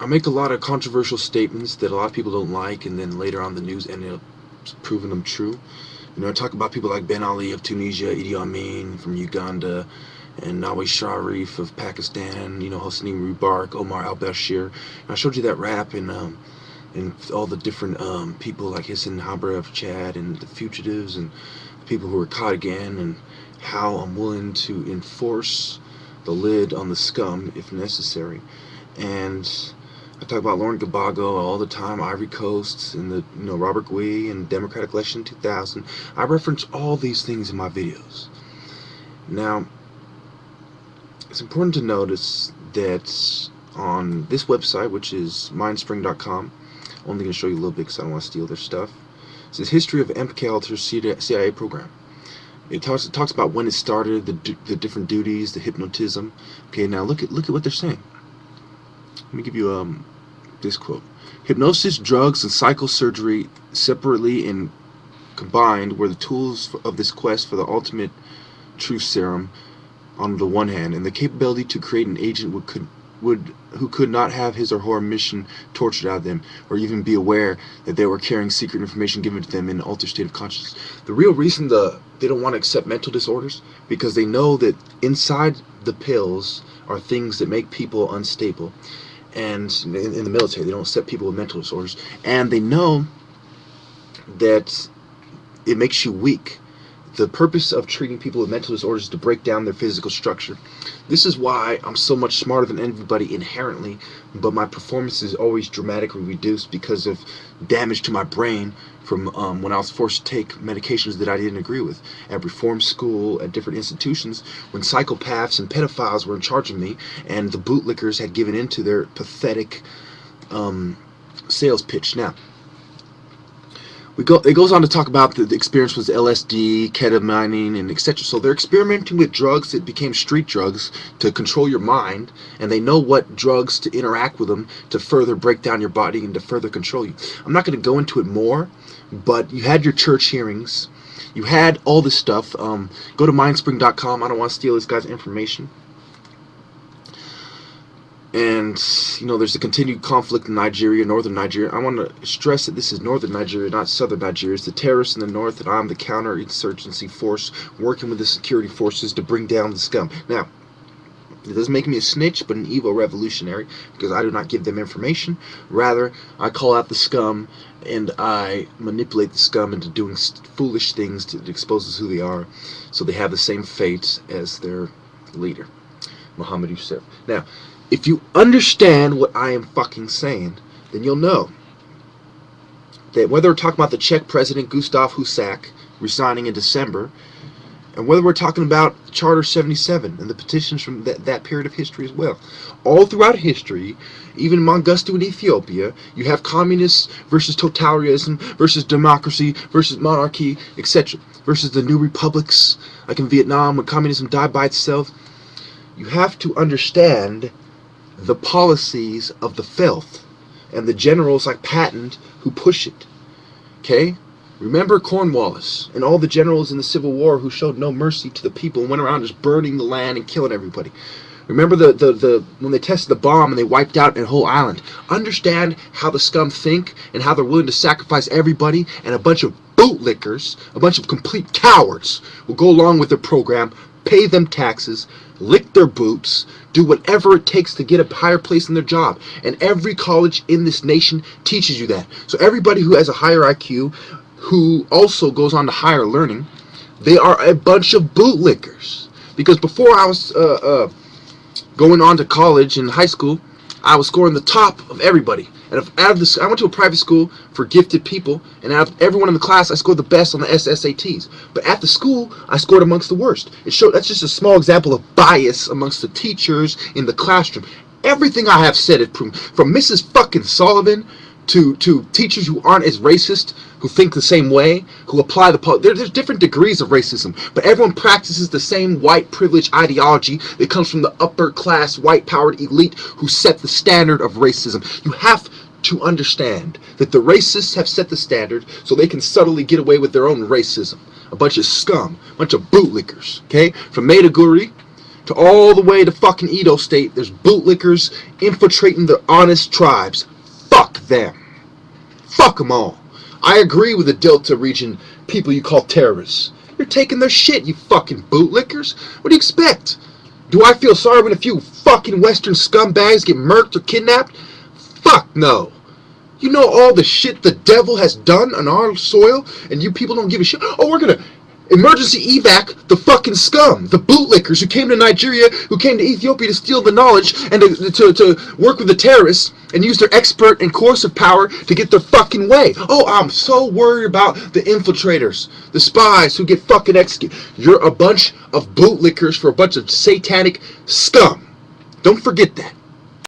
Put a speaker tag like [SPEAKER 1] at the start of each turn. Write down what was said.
[SPEAKER 1] I make a lot of controversial statements that a lot of people don't like, and then later on the news ended up proving them true. I talk about people like Ben Ali of Tunisia, Idi Amin from Uganda, and Nawaz Sharif of Pakistan, Hosni Mubarak, Omar al-Bashir. And I showed you that rap and all the different people like Hissan Habre of Chad and the fugitives and the people who were caught again, and how I'm willing to enforce the lid on the scum if necessary. And I talk about Lauren Gbagbo all the time, Ivory Coast, and the Robert Gui and Democratic election 2000. I reference all these things in my videos. Now, it's important to notice that on this website, which is mindspring.com, I'm only going to show you a little bit because I don't want to steal their stuff. It says History of MKUltra's CIA program. It talks about when it started, the different duties, the hypnotism. Okay, now look at what they're saying. Let me give you this quote. Hypnosis, drugs, and psychosurgery separately and combined were the tools of this quest for the ultimate truth serum on the one hand, and the capability to create an agent who could not have his or her mission tortured out of them, or even be aware that they were carrying secret information given to them in an altered state of consciousness. The real reason they don't want to accept mental disorders, because they know that inside the pills are things that make people unstable. And in the military, they don't accept people with mental disorders, and they know that it makes you weak. The purpose of treating people with mental disorders is to break down their physical structure. This is why I'm so much smarter than everybody inherently, but my performance is always dramatically reduced because of damage to my brain from when I was forced to take medications that I didn't agree with. At reform school, at different institutions, when psychopaths and pedophiles were in charge of me, and the bootlickers had given into their pathetic sales pitch. Now, it goes on to talk about the experience with LSD, ketamine, and etc. So they're experimenting with drugs that became street drugs to control your mind, and they know what drugs to interact with them to further break down your body and to further control you. I'm not going to go into it more, but you had your church hearings. You had all this stuff. Go to mindspring.com. I don't want to steal this guy's information. And, there's a continued conflict in Nigeria, northern Nigeria. I want to stress that this is northern Nigeria, not southern Nigeria. It's the terrorists in the north, and I'm the counterinsurgency force working with the security forces to bring down the scum. Now, it doesn't make me a snitch, but an evil revolutionary, because I do not give them information. Rather, I call out the scum, and I manipulate the scum into doing foolish things to expose who they are, so they have the same fate as their leader, Muhammad Yusuf. Now, if you understand what I am fucking saying, then you'll know that whether we're talking about the Czech president Gustav Husak resigning in December, and whether we're talking about Charter 77 and the petitions from that period of history as well, all throughout history, even in Mengistu in Ethiopia, you have communists versus totalitarianism versus democracy versus monarchy, etc., versus the new republics, like in Vietnam when communism died by itself. You have to understand the policies of the filth and the generals like Patton who push it. Okay? Remember Cornwallis and all the generals in the Civil War who showed no mercy to the people and went around just burning the land and killing everybody. Remember the when they tested the bomb and they wiped out a whole island. Understand how the scum think and how they're willing to sacrifice everybody, and a bunch of bootlickers, a bunch of complete cowards will go along with their program, pay them taxes, lick their boots, do whatever it takes to get a higher place in their job. And every college in this nation teaches you that. So everybody who has a higher IQ, who also goes on to higher learning, they are a bunch of bootlickers. Because before I was going on to college and high school, I was scoring the top of everybody. And I went to a private school for gifted people, and out of everyone in the class, I scored the best on the SSATs. But at the school, I scored amongst the worst. That's just a small example of bias amongst the teachers in the classroom. Everything I have said, from Mrs. fucking Sullivan to teachers who aren't as racist, who think the same way, who apply there's different degrees of racism, but everyone practices the same white privilege ideology that comes from the upper class, white powered elite who set the standard of racism. You have to understand that the racists have set the standard so they can subtly get away with their own racism. A bunch of scum, a bunch of bootlickers, okay? From Maiduguri to all the way to fucking Edo State, there's bootlickers infiltrating the honest tribes. Fuck them. Fuck them all. I agree with the Delta region people you call terrorists. You're taking their shit, you fucking bootlickers. What do you expect? Do I feel sorry when a few fucking Western scumbags get murked or kidnapped? Fuck no. You know all the shit the devil has done on our soil, and you people don't give a shit? Oh, we're gonna emergency evac the fucking scum, the bootlickers who came to Nigeria, who came to Ethiopia to steal the knowledge and to work with the terrorists and use their expert and coercive power to get their fucking way. Oh, I'm so worried about the infiltrators, the spies who get fucking executed. You're a bunch of bootlickers for a bunch of satanic scum. Don't forget that.